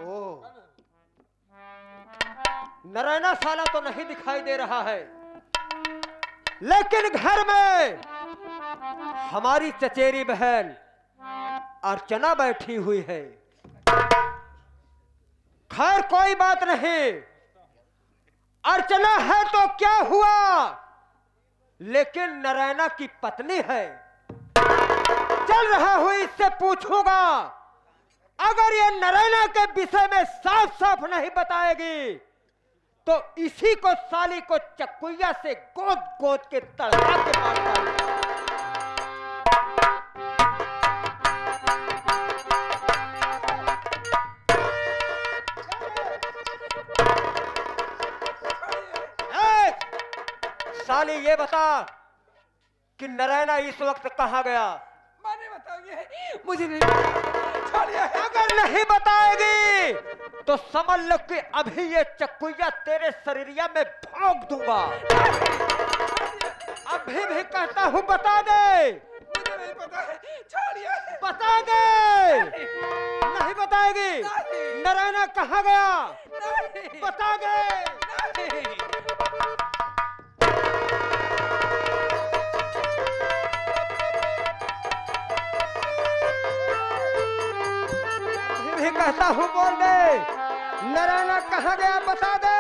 ओ, नारायणा साला तो नहीं दिखाई दे रहा है, लेकिन घर में हमारी चचेरी बहन अर्चना बैठी हुई है। खैर कोई बात नहीं, अर्चना है तो क्या हुआ, लेकिन नारायणा की पत्नी है। चल रहा हूं, इससे पूछूंगा, अगर ये नारायणा के विषय में साफ साफ नहीं बताएगी तो इसी को साली को चक्कुइया से गोद गोद के तड़पा के मारता। साली ये बता कि नारायणा इस वक्त कहाँ गया? मैंने बताऊंगी, मुझे नहीं छोड़िए। अगर नहीं बताएगी तो समझ लो कि अभी ये चक्कुइया तेरे शरीरिया में भोंक दूंगा। अभी भी कहता हूँ बता दे। मुझे नहीं पता है, छोड़िए। बता दे। नहीं बताएगी? नारायणा कहाँ गया? बता दे। कहता हूँ बोल दे, नारायणा कहाँ गया बता दे।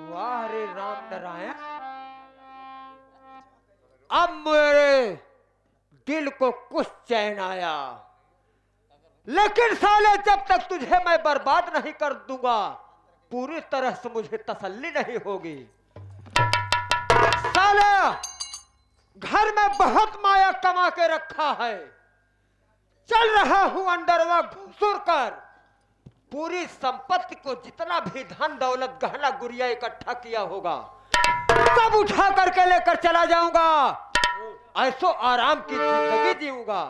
वाह रे राम नारायण, अब मेरे दिल को कुछ चैन आया, लेकिन साले जब तक तुझे मैं बर्बाद नहीं कर दूंगा पूरी तरह से मुझे तसल्ली नहीं होगी। साले घर में बहुत माया कमा के रखा है, चल रहा हूं अंदरवा घुसूर कर पूरी संपत्ति को जितना भी धन दौलत गहना गुड़िया इकट्ठा किया होगा सब उठा करके लेकर चला जाऊंगा, ऐसो आराम की जिंदगी जीऊंगा।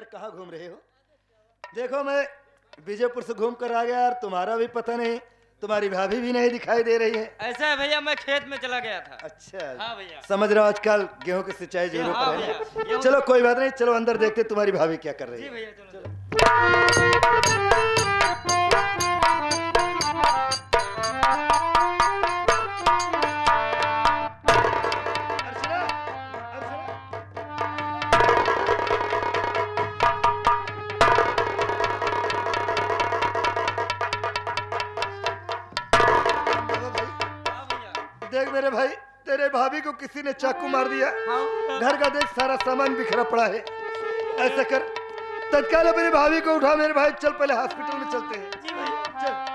कहाँ घूम रहे हो? देखो मैं विजयपुर से घूम कर आ गया यार, तुम्हारा भी पता नहीं, तुम्हारी भाभी भी नहीं दिखाई दे रही है। ऐसा है भैया, मैं खेत में चला गया था। अच्छा। हाँ भैया। समझ रहा हूँ आजकल गेहूं की सिंचाई जोरों पर है। चलो कोई बात नहीं, चलो अंदर देखते तुम्हारी भाभी क्या कर रही है। जी भैया चलो। देख मेरे भाई, तेरे भाभी को किसी ने चाकू मार दिया। घर का देख सारा सामान बिखरा पड़ा है। ऐसा कर तत्काल मेरी भाभी को उठा मेरे भाई, चल पहले हॉस्पिटल में चलते हैं। जी भाई चल।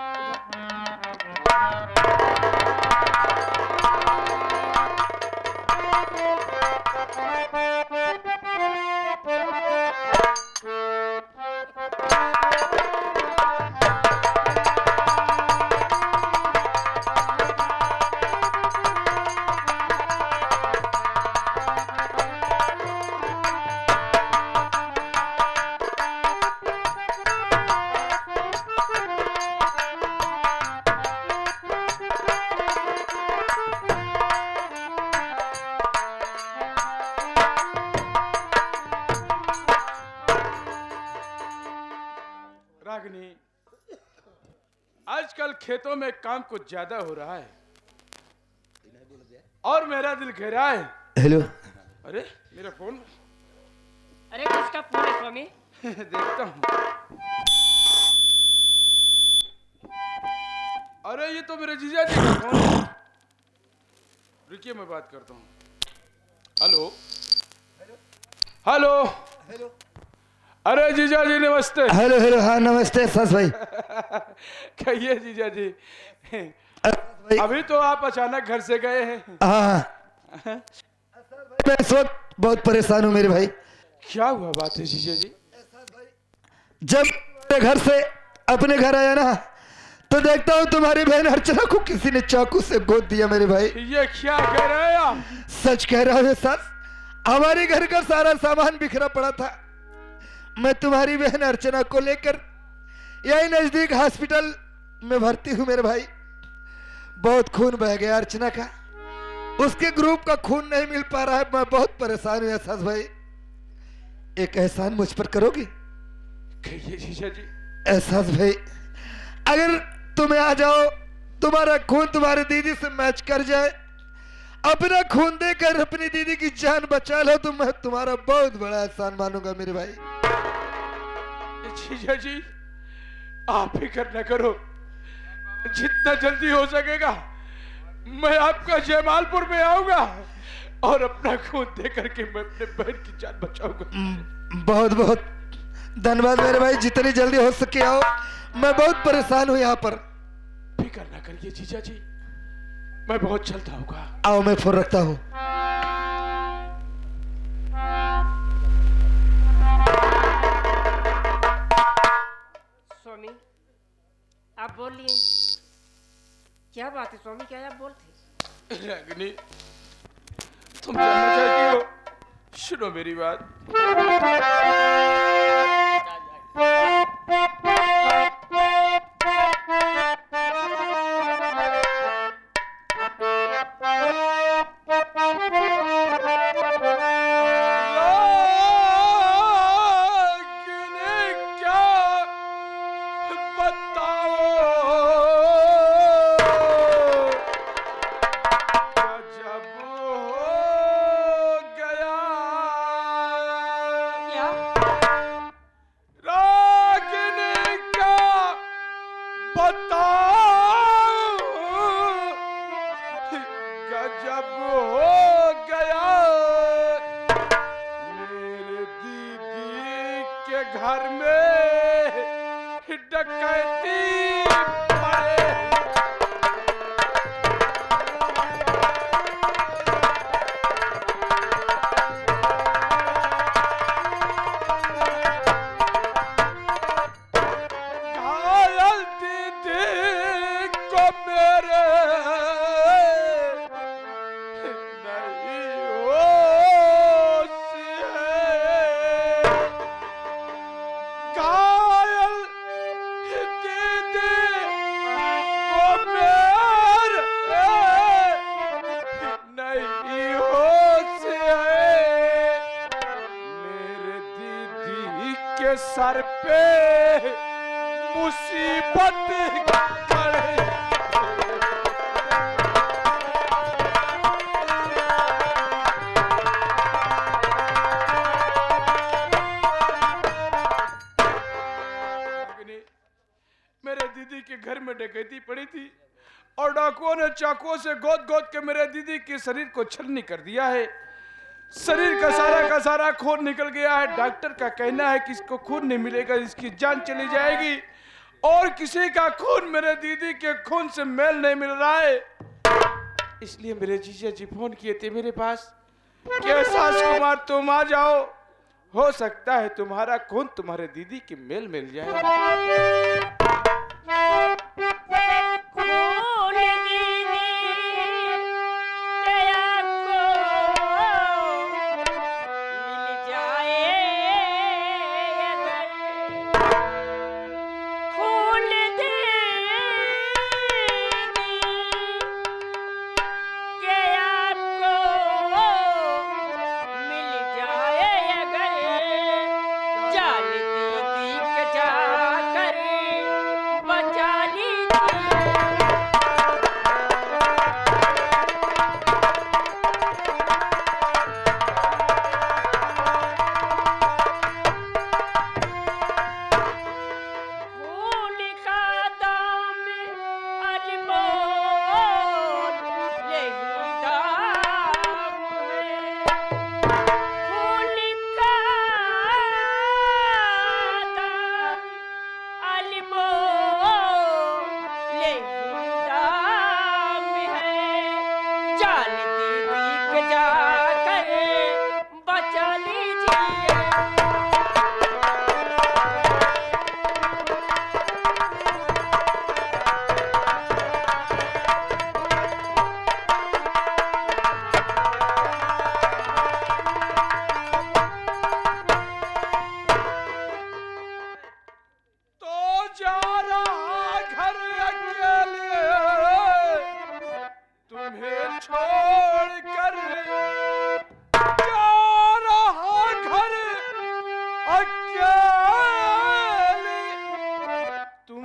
आजकल खेतों में काम कुछ ज्यादा हो रहा है और मेरा दिल घेरा है। हेलो। अरे मेरा फोन। अरे किसका फोन है स्वामी? देखता हूँ। अरे ये तो मेरे जीजा जी का फोन है। रुकिए मैं बात करता हूँ। Hello hello hello. अरे जीजा जी नमस्ते। Hello hello. हाँ नमस्ते सस भाई। कहिए जीजा जी। भाई। अभी तो आप अचानक घर से गए हैं। हाँ मैं इस वक्त बहुत परेशान हूँ मेरे भाई। क्या हुआ बात है जीजा जी? जब मेरे घर से अपने घर आया ना तो देखता हूँ तुम्हारी बहन अर्चना को किसी ने चाकू से गोद दिया मेरे भाई। ये क्या कह रहे हैं आप? सच कह रहा हूँ सस। हमारे घर का सारा सामान बिखरा पड़ा था। मैं तुम्हारी बहन अर्चना को लेकर यही नजदीक हॉस्पिटल में भर्ती हूँ मेरे भाई। बहुत खून बह गया अर्चना का। उसके ग्रुप का खून नहीं मिल पा रहा है। मैं बहुत परेशान हूँ एहसास भाई। एक एहसान मुझ पर करोगे? कहिए जीजा जी। एहसास भाई अगर तुम्हें आ जाओ, तुम्हारा खून तुम्हारी दीदी से मैच कर जाए, अपना खून देकर अपनी दीदी की जान बचा लो तो मैं तुम्हारा बहुत बड़ा एहसान मानूंगा मेरे भाई। जीजा जी आप फिक्र न करो। जितना जल्दी हो सकेगा मैं आपका जयमालपुर में आऊंगा और अपना खून दे करके मैं अपने बहन की जान बचाऊंगा। बहुत बहुत धन्यवाद मेरे भाई। जितनी जल्दी हो सके आओ। मैं बहुत परेशान हूँ यहाँ पर। फिक्र ना करिए जीजा जी, मैं बहुत जल्द आऊंगा। आओ मैं फोन रखता हूँ। स्वामी आप बोल लिए। क्या बात है स्वामी? क्या आप बोलते? रागिनी तुम जानना चाहती हो? सुनो मेरी बात। सर पे मुसीबत पड़े। मेरे दीदी के घर में डकैती पड़ी थी और डाकुओं ने चाकुओं से गोद गोद के मेरे दीदी के शरीर को छलनी कर दिया है। शरीर का सारा खून निकल गया है। डॉक्टर का कहना है कि इसको खून नहीं मिलेगा, इसकी जान चली जाएगी। और किसी का खून मेरे दीदी के खून से मेल नहीं मिल रहा है। इसलिए मेरे जीजा जी फोन किए थे मेरे पास कि सास कुमार तुम आ जाओ, हो सकता है तुम्हारा खून तुम्हारे दीदी के मेल मिल जाए। जाल दीदी के जा कर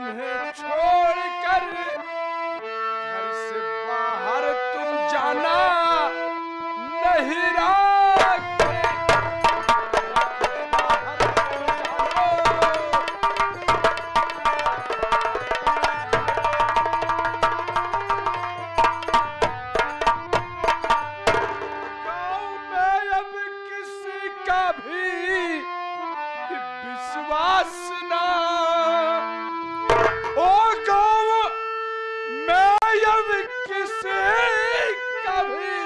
तुम्हें छोड़कर घर से बाहर तुम जाना नहीं रखे। गाँव में अब किसी का भी विश्वास ना, ओ गाँव में अब किसी का भी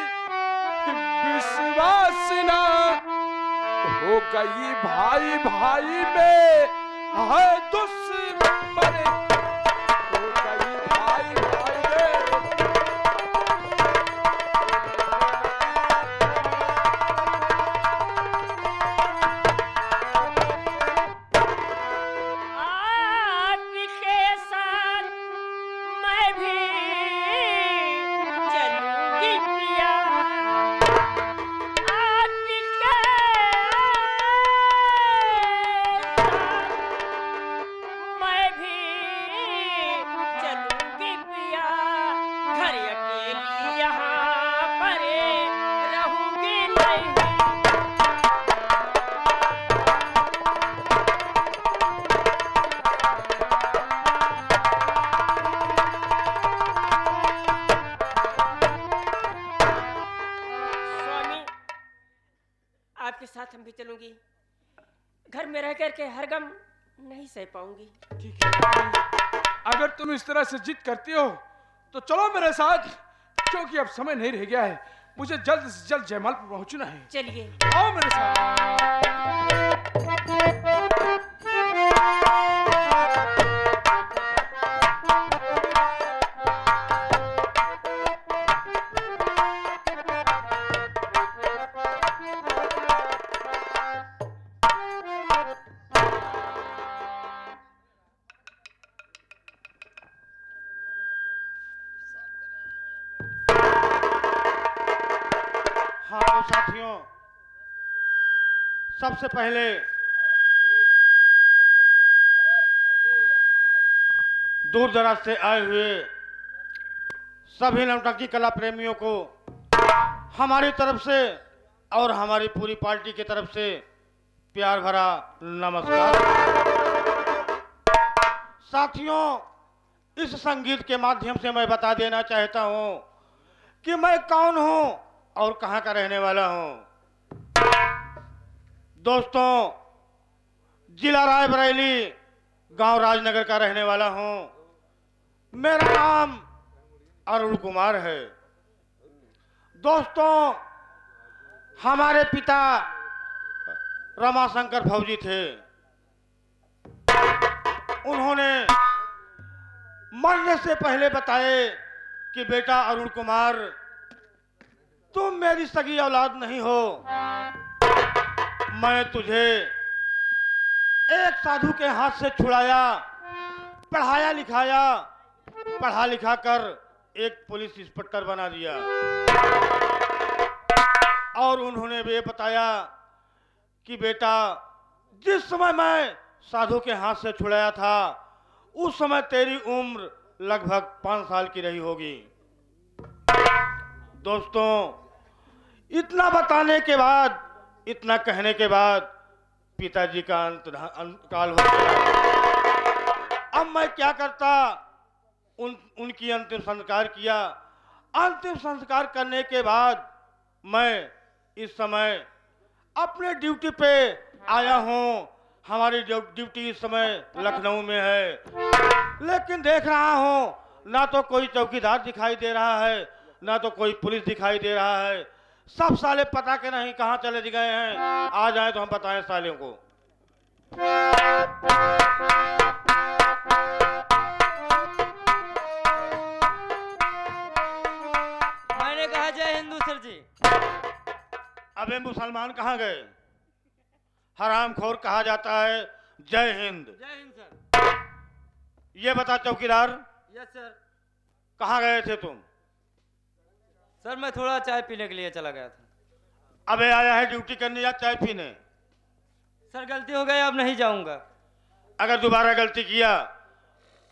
विश्वास ना, हो गई भाई भाई में है दुश्मनी, हो गई भाई भाई में। आपके साथ मैं भी चलूंगी पिया, आपके साथ मैं भी चलूंगी पिया, घर अकेली यहाँ पर रहूंगी नहीं। स्वामी, आपके साथ हम भी चलूंगी, घर में रह कर के हर गम नहीं सह पाऊंगी। ठीक है, अगर तुम इस तरह से जिद करती हो तो चलो मेरे साथ, क्योंकि अब समय नहीं रह गया है, मुझे जल्द से जल्द जयमालपुर पहुंचना है। चलिए। आओ मेरे साथ। हाँ तो साथियों, सबसे पहले दूर दराज से आए हुए सभी नौटंकी कला प्रेमियों को हमारी तरफ से और हमारी पूरी पार्टी की तरफ से प्यार भरा नमस्कार। साथियों, इस संगीत के माध्यम से मैं बता देना चाहता हूं कि मैं कौन हूं और कहां का रहने वाला हूं। दोस्तों, जिला रायबरेली, गांव राजनगर का रहने वाला हूं। मेरा नाम अरुण कुमार है। दोस्तों, हमारे पिता रमाशंकर फौजी थे। उन्होंने मरने से पहले बताए कि बेटा अरुण कुमार, तुम मेरी सगी औलाद नहीं हो, मैं तुझे एक साधु के हाथ से छुड़ाया, पढ़ाया लिखाया, पढ़ा लिखा कर एक पुलिस इंस्पेक्टर बना दिया। और उन्होंने भी बताया कि बेटा, जिस समय मैं साधु के हाथ से छुड़ाया था उस समय तेरी उम्र लगभग 5 साल की रही होगी। दोस्तों, इतना बताने के बाद, इतना कहने के बाद पिताजी का अंतकाल हो गया। अब मैं क्या करता, उनकी अंतिम संस्कार किया। अंतिम संस्कार करने के बाद मैं इस समय अपने ड्यूटी पे आया हूं। हमारी ड्यूटी इस समय लखनऊ में है, लेकिन देख रहा हूं ना तो कोई चौकीदार दिखाई दे रहा है, ना तो कोई पुलिस दिखाई दे रहा है। सब साले पता के नहीं कहां चले गए हैं। आ जाए तो हम बताएं सालों को। मैंने कहा जय हिंदू सर जी। अबे मुसलमान कहाँ गए? हरामखोर कहा जाता है जय हिंद। जय हिंद सर। ये बता चौकीदार, यस सर। कहाँ गए थे तुम? सर मैं थोड़ा चाय पीने के लिए चला गया था। अबे आया है ड्यूटी करने या चाय पीने? सर गलती हो गई, अब नहीं जाऊंगा। अगर दोबारा गलती किया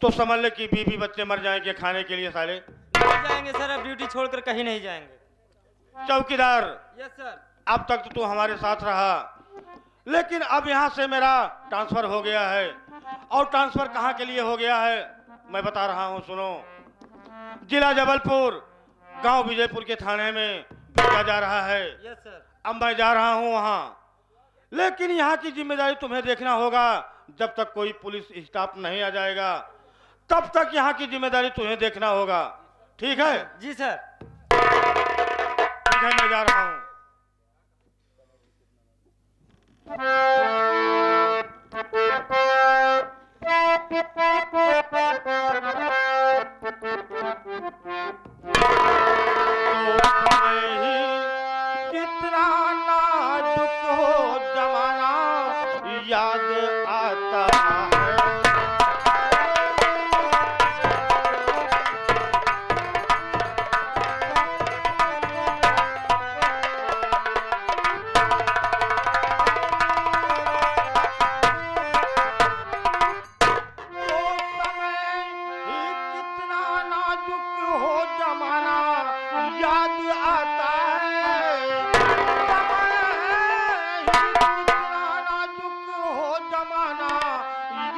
तो समझ ले कि बीवी बच्चे मर जाएंगे खाने के लिए साले। नहीं जाएंगे सर, अब ड्यूटी छोड़कर कहीं नहीं जाएंगे। चौकीदार, यस सर। अब तक तो तू हमारे साथ रहा, लेकिन अब यहाँ से मेरा ट्रांसफर हो गया है। और ट्रांसफर कहाँ के लिए हो गया है मैं बता रहा हूँ, सुनो। जिला जबलपुर, गांव विजयपुर के थाने में भेजा जा रहा है। Yes sir. अब मैं जा रहा हूँ वहाँ, लेकिन यहाँ की जिम्मेदारी तुम्हें देखना होगा। जब तक कोई पुलिस स्टाफ नहीं आ जाएगा तब तक यहाँ की जिम्मेदारी तुम्हें देखना होगा, ठीक है? जी सर। ठीक है, मैं जा रहा हूँ। कितना नाजुक हो जमाना, याद आता है।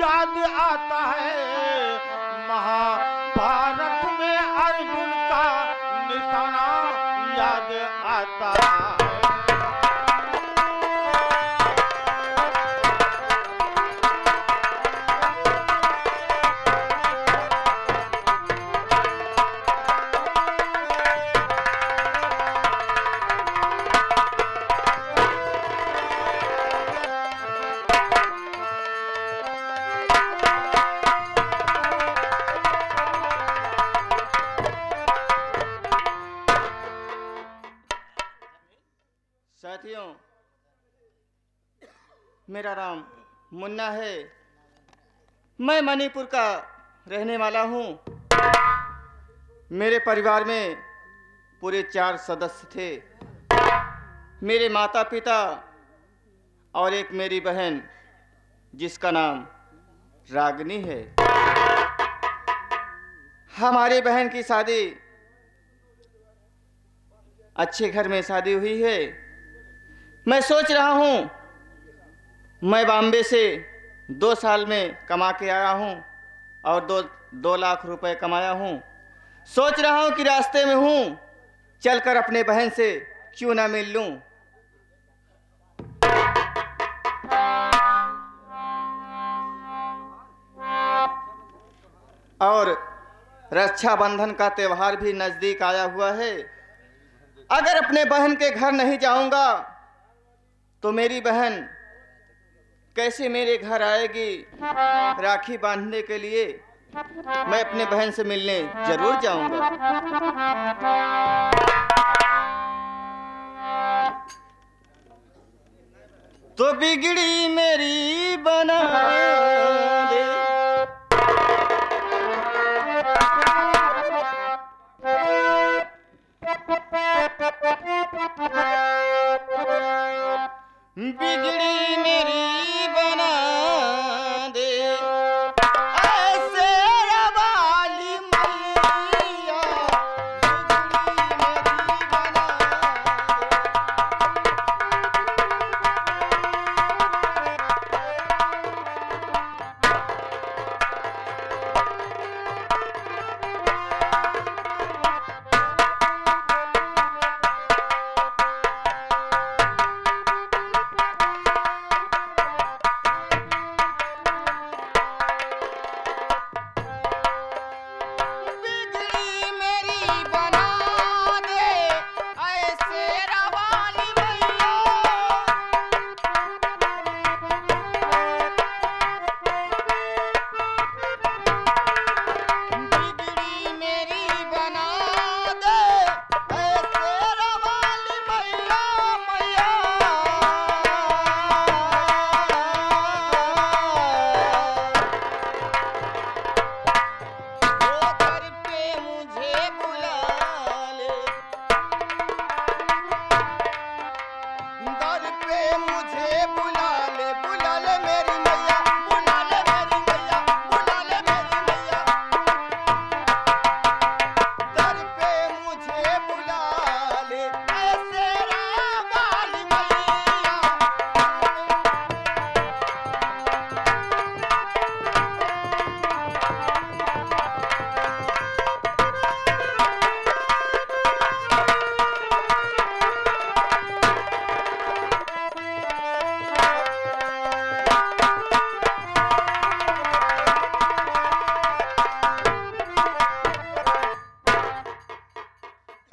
याद आता है महाभारत में अर्जुन का निशाना, याद आता है। साथियों, मेरा नाम मुन्ना है। मैं मणिपुर का रहने वाला हूँ। मेरे परिवार में पूरे 4 सदस्य थे। मेरे माता पिता और एक मेरी बहन जिसका नाम रागिनी है। हमारी बहन की शादी अच्छे घर में शादी हुई है। मैं सोच रहा हूँ मैं बॉम्बे से 2 साल में कमा के आया हूँ और 2 लाख रुपए कमाया हूँ। सोच रहा हूँ कि रास्ते में हूँ, चलकर अपने बहन से क्यों ना मिल लूँ। और रक्षाबंधन का त्यौहार भी नजदीक आया हुआ है। अगर अपने बहन के घर नहीं जाऊंगा तो मेरी बहन कैसे मेरे घर आएगी राखी बांधने के लिए। मैं अपने बहन से मिलने जरूर जाऊंगा। तो बिगड़ी मेरी बना दे, बिगड़ी मेरी बना दे, ऐसे रवाली मैया, बिगड़ी मेरी बना दे।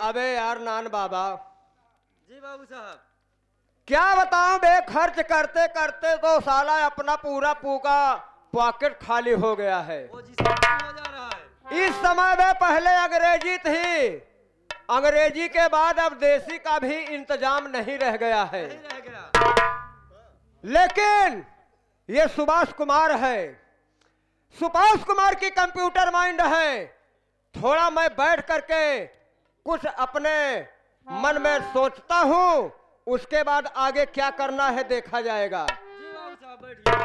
अबे यार नान बाबा, जी बाबू साहब। क्या बताऊं बे, खर्च करते करते तो साला अपना पूरा पूका पॉकेट खाली हो गया है। वो जी साहब हो जा रहा है। इस समय में पहले अंग्रेजी थी, अंग्रेजी के बाद अब देसी का भी इंतजाम नहीं रह गया है। नहीं रह गया। लेकिन ये सुभाष कुमार है, सुभाष कुमार की कंप्यूटर माइंड है। थोड़ा मैं बैठ करके कुछ अपने मन में सोचता हूं, उसके बाद आगे क्या करना है देखा जाएगा। जी बाबू साहब बैठिए।